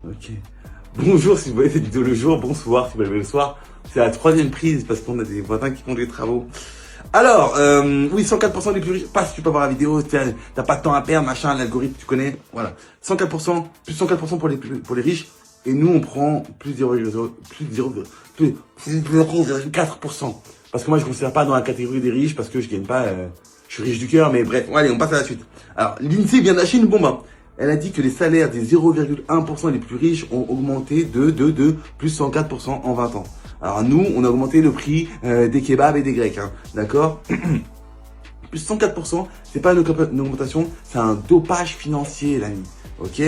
Ok. Bonjour si vous voyez cette vidéo le jour, bonsoir si vous l'avez le soir. C'est la troisième prise parce qu'on a des voisins qui font des travaux. Alors, oui, 104% des plus riches. Pas si tu peux voir la vidéo, t'as pas de temps à perdre, machin, l'algorithme, tu connais. Voilà. 104%, plus 104% pour les riches. Et nous, on prend plus 0,4%. Parce que moi, je ne considère pas dans la catégorie des riches parce que je gagne pas, je suis riche du cœur, mais bref. Allez, on passe à la suite. Alors, l'INSEE vient d'acheter une bombe. Elle a dit que les salaires des 0,1% les plus riches ont augmenté de plus 104% en 20 ans. Alors nous, on a augmenté le prix des kebabs et des grecs, hein, d'accord. Plus 104%, c'est pas une augmentation, c'est un dopage financier, l'ami, ok.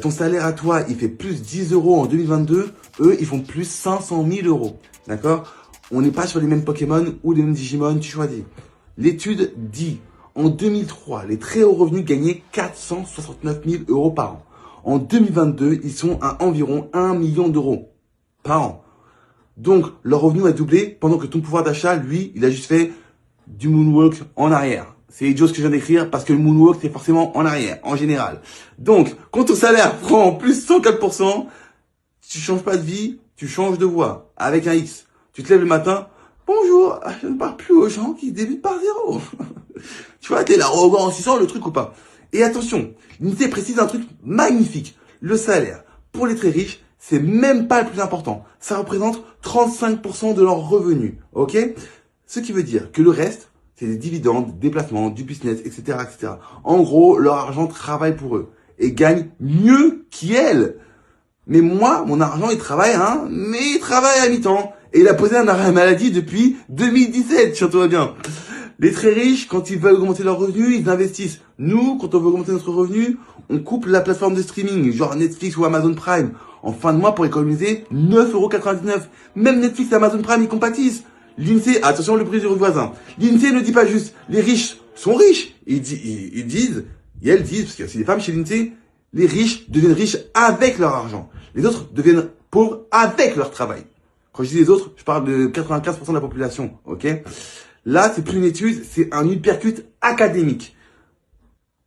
Ton salaire à toi, il fait plus 10 euros en 2022, eux, ils font plus 500 000 euros, d'accord. On n'est pas sur les mêmes Pokémon ou les mêmes Digimon, tu choisis. L'étude dit, en 2003, les très hauts revenus gagnaient 469 000 euros par an. En 2022, ils sont à environ 1 million d'euros par an. Donc, leur revenu a doublé pendant que ton pouvoir d'achat, lui, il a juste fait du moonwalk en arrière. C'est idiot ce que je viens d'écrire parce que le moonwalk, c'est forcément en arrière, en général. Donc, quand ton salaire prend plus 104%, tu changes pas de vie, tu changes de voie avec un X. Tu te lèves le matin, bonjour, je ne parle plus aux gens qui débutent par zéro. Tu vois, t'es l'arrogance, tu sens le truc ou pas? Et attention, l'unité précise un truc magnifique. Le salaire, pour les très riches, c'est même pas le plus important. Ça représente 35% de leurs revenus, ok? Ce qui veut dire que le reste, c'est des dividendes, des placements, du business, etc., etc. En gros, leur argent travaille pour eux et gagne mieux qu'elles. Mais moi, mon argent, il travaille, hein, mais il travaille à mi-temps. Et il a posé un arrêt maladie depuis 2017, si tout va bien. Les très riches, quand ils veulent augmenter leurs revenus, ils investissent. Nous, quand on veut augmenter notre revenu, on coupe la plateforme de streaming, genre Netflix ou Amazon Prime, en fin de mois pour économiser 9,99 €. Même Netflix et Amazon Prime, ils compatissent. L'INSEE, attention le prix du voisin. L'INSEE ne dit pas juste, les riches sont riches. Ils disent, et elles disent, parce qu'il y a aussi des femmes chez l'INSEE, les riches deviennent riches avec leur argent. Les autres deviennent pauvres avec leur travail. Quand je dis les autres, je parle de 95% de la population, ok? Là, c'est plus une étude, c'est un hypercute académique.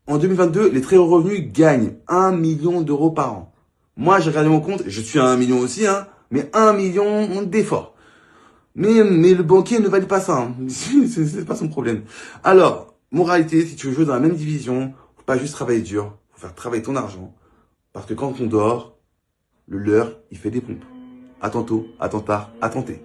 En 2022, les très hauts revenus gagnent 1 million d'euros par an. Moi, j'ai regardé mon compte, je suis à 1 million aussi, hein, mais 1 million d'efforts. Mais le banquier ne valide pas ça, hein. C'est pas son problème. Alors, moralité, si tu veux jouer dans la même division, faut pas juste travailler dur, faut faire travailler ton argent. Parce que quand on dort, le leur, il fait des pompes. À tantôt, à tard, à tenter.